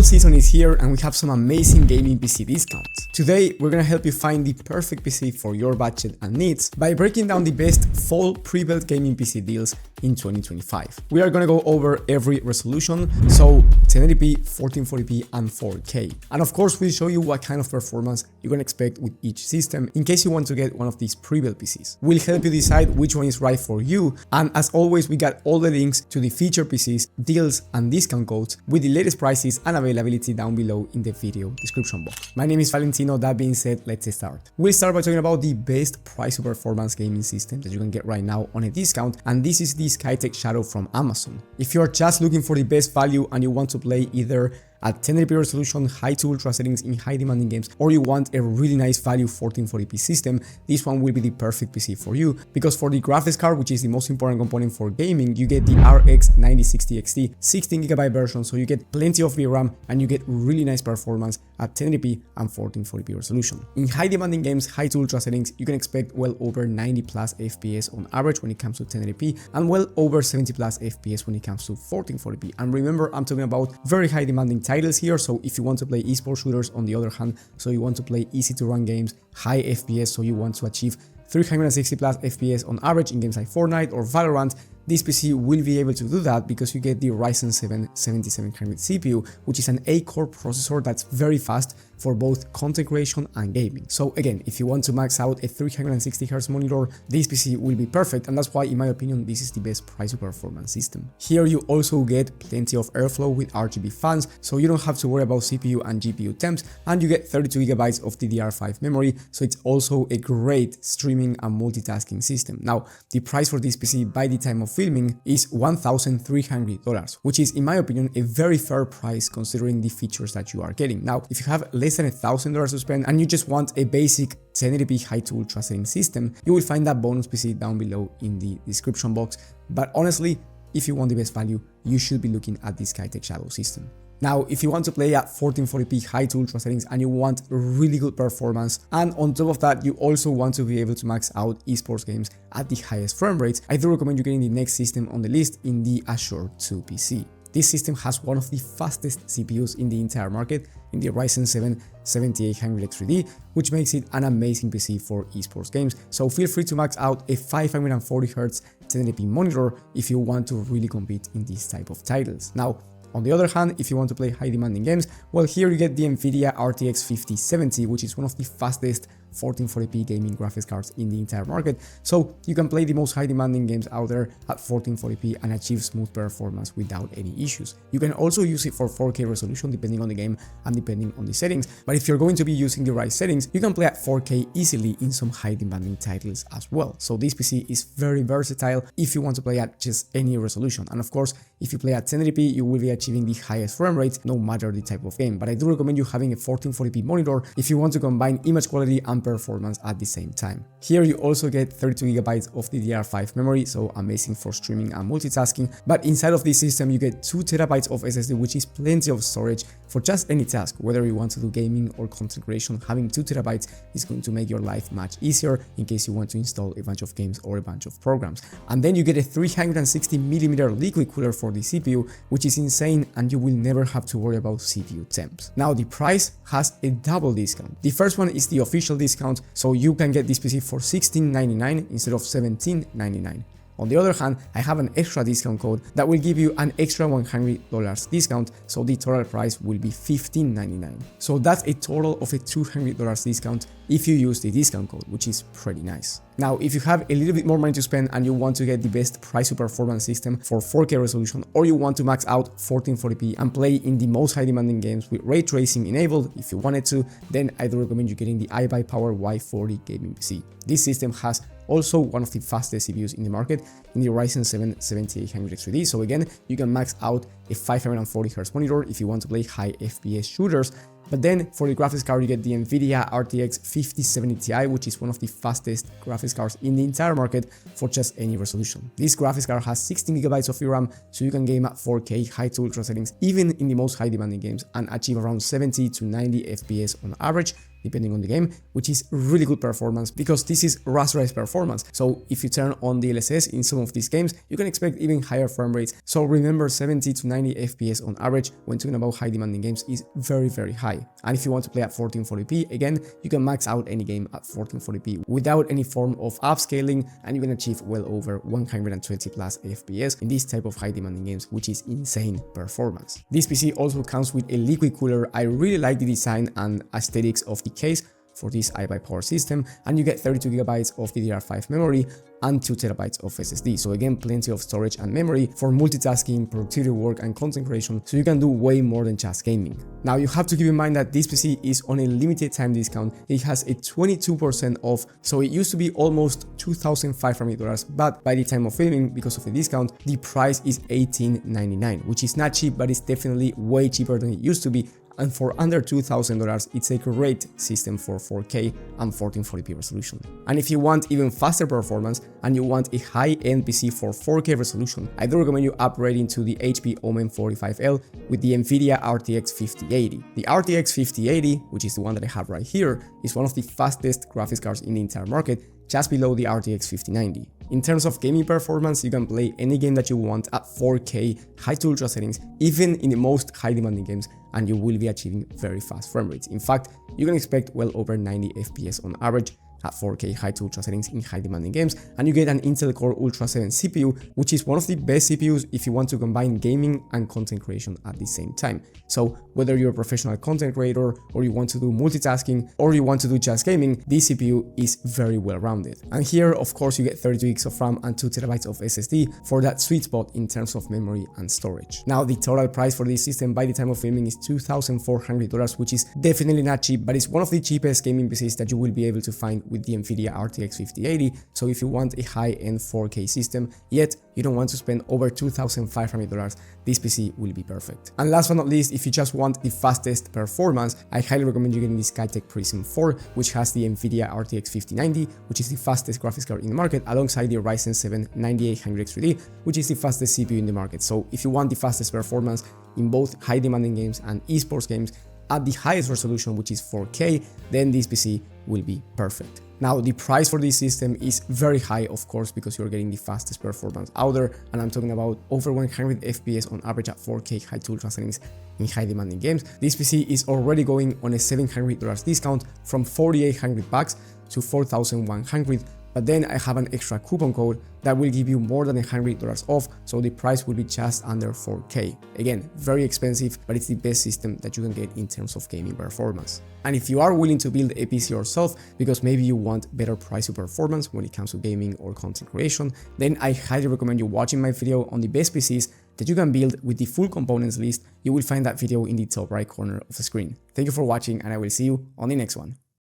Fall season is here and we have some amazing gaming PC discounts. Today, we're gonna help you find the perfect PC for your budget and needs by breaking down the best fall pre-built gaming PC deals in 2025. We are gonna go over every resolution, so 1080p, 1440p, and 4K. And of course, we'll show you what kind of performance you're gonna expect with each system in case you want to get one of these pre-built PCs. We'll help you decide which one is right for you, and as always, we got all the links to the feature PCs, deals, and discount codes with the latest prices and availability down below in the video description box. My name is Valentino. That being said, let's start. We'll start by talking about the best price to performance gaming system that you can get right now on a discount, and this is the Skytech Shadow from Amazon. If you're just looking for the best value and you want to play either at 1080p resolution, high to ultra settings in high demanding games, or you want a really nice value 1440p system, this one will be the perfect PC for you, because for the graphics card, which is the most important component for gaming, you get the RX 9060 XT 16GB version, so you get plenty of VRAM and you get really nice performance at 1080p and 1440p resolution. In high demanding games, high to ultra settings, you can expect well over 90 plus FPS on average when it comes to 1080p, and well over 70 plus FPS when it comes to 1440p. And remember, I'm talking about very high demanding titles here, so if you want to play esports shooters on the other hand, so you want to play easy to run games, high FPS, so you want to achieve 360 plus FPS on average in games like Fortnite or Valorant, this PC will be able to do that because you get the Ryzen 7 7700 CPU, which is an 8-core processor that's very fast for both content creation and gaming. So again, if you want to max out a 360Hz monitor, this PC will be perfect, and that's why, in my opinion, this is the best price to performance system. Here you also get plenty of airflow with RGB fans, so you don't have to worry about CPU and GPU temps, and you get 32GB of DDR5 memory, so it's also a great streaming and multitasking system. Now, the price for this PC by the time of filming is $1,300, which is, in my opinion, a very fair price considering the features that you are getting. Now, if you have less than $1,000 to spend and you just want a basic 1080p high to ultra setting system, you will find that bonus PC down below in the description box. But honestly, if you want the best value, you should be looking at the Skytech Shadow system. Now, if you want to play at 1440p high to ultra settings and you want really good performance, and on top of that, you also want to be able to max out esports games at the highest frame rates, I do recommend you getting the next system on the list in the Azure 2 PC. This system has one of the fastest CPUs in the entire market in the Ryzen 7 7800X3D, which makes it an amazing PC for esports games. So feel free to max out a 540Hz 1080p monitor if you want to really compete in these type of titles. Now, on the other hand, if you want to play high demanding games, well, here you get the Nvidia RTX 5070, which is one of the fastest 1440p gaming graphics cards in the entire market, so you can play the most high demanding games out there at 1440p and achieve smooth performance without any issues. You can also use it for 4K resolution depending on the game and depending on the settings, but if you're going to be using the right settings, you can play at 4K easily in some high demanding titles as well. So this PC is very versatile if you want to play at just any resolution, and of course, if you play at 1080p, you will be achieving the highest frame rate no matter the type of game. But I do recommend you having a 1440p monitor if you want to combine image quality and performance at the same time. Here you also get 32GB of DDR5 memory, so amazing for streaming and multitasking, but inside of this system you get 2TB of SSD, which is plenty of storage for just any task. Whether you want to do gaming or content creation, having 2TB is going to make your life much easier in case you want to install a bunch of games or a bunch of programs. And then you get a 360mm liquid cooler for the CPU, which is insane, and you will never have to worry about CPU temps. Now, the price has a double discount. The first one is the official discount, so you can get this PC for $16.99 instead of $17.99. On the other hand, I have an extra discount code that will give you an extra $100 discount, so the total price will be $15.99. So that's a total of a $200 discount if you use the discount code, which is pretty nice. Now, if you have a little bit more money to spend and you want to get the best price to performance system for 4K resolution, or you want to max out 1440p and play in the most high demanding games with ray tracing enabled if you wanted to, then I do recommend you getting the iBuyPower Y40 gaming PC. This system has also one of the fastest CPUs in the market in the Ryzen 7 7800X3D, so again, you can max out a 540Hz monitor if you want to play high FPS shooters. But then for the graphics card, you get the Nvidia RTX 5070 Ti, which is one of the fastest graphics cards in the entire market for just any resolution. This graphics card has 16GB of VRAM, so you can game at 4K high to ultra settings even in the most high demanding games and achieve around 70 to 90 FPS on average depending on the game, which is really good performance because this is rasterized performance. So if you turn on the DLSS in some of these games, you can expect even higher frame rates. So remember, 70 to 90 FPS on average when talking about high demanding games is very high. And if you want to play at 1440p, again, you can max out any game at 1440p without any form of upscaling, and you can achieve well over 120 plus FPS in this type of high demanding games, which is insane performance. This PC also comes with a liquid cooler. I really like the design and aesthetics of the case for this iBuy power system, and you get 32GB of DDR5 memory and 2TB of SSD. So again, plenty of storage and memory for multitasking, productivity work and content creation, so you can do way more than just gaming. Now you have to keep in mind that this PC is on a limited time discount. It has a 22% off, so it used to be almost $2,500, but by the time of filming, because of a discount, the price is $1,899, which is not cheap, but it's definitely way cheaper than it used to be. And for under $2,000, it's a great system for 4K and 1440p resolution. And if you want even faster performance and you want a high-end PC for 4K resolution, I do recommend you upgrading to the HP Omen 45L with the NVIDIA RTX 5080. The RTX 5080, which is the one that I have right here, is one of the fastest graphics cards in the entire market, just below the RTX 5090. In terms of gaming performance, you can play any game that you want at 4K high to ultra settings, even in the most high demanding games, and you will be achieving very fast frame rates. In fact, you can expect well over 90 FPS on average at 4K high to ultra settings in high demanding games, and you get an Intel Core Ultra 7 CPU, which is one of the best CPUs if you want to combine gaming and content creation at the same time. So whether you're a professional content creator, or you want to do multitasking, or you want to do just gaming, this CPU is very well rounded. And here, of course, you get 32GB of RAM and 2TB of SSD for that sweet spot in terms of memory and storage. Now, the total price for this system by the time of filming is $2,400, which is definitely not cheap, but it's one of the cheapest gaming PCs that you will be able to find with the NVIDIA RTX 5080. So if you want a high-end 4K system, yet you don't want to spend over $2,500, this PC will be perfect. And last but not least, if you just want the fastest performance, I highly recommend you getting the Skytech Prism 4, which has the NVIDIA RTX 5090, which is the fastest graphics card in the market, alongside the Ryzen 7 9800X3D, which is the fastest CPU in the market. So if you want the fastest performance in both high demanding games and esports games at the highest resolution, which is 4K, then this PC will be perfect. Now, the price for this system is very high, of course, because you're getting the fastest performance out there, and I'm talking about over 100 FPS on average at 4K high to ultra settings in high demanding games. This PC is already going on a $700 discount from $4,800 to $4,100. But then I have an extra coupon code that will give you more than $100 off, so the price will be just under 4K. Again, very expensive, but it's the best system that you can get in terms of gaming performance. And if you are willing to build a PC yourself, because maybe you want better price to performance when it comes to gaming or content creation, then I highly recommend you watching my video on the best PCs that you can build with the full components list. You will find that video in the top right corner of the screen. Thank you for watching, and I will see you on the next one.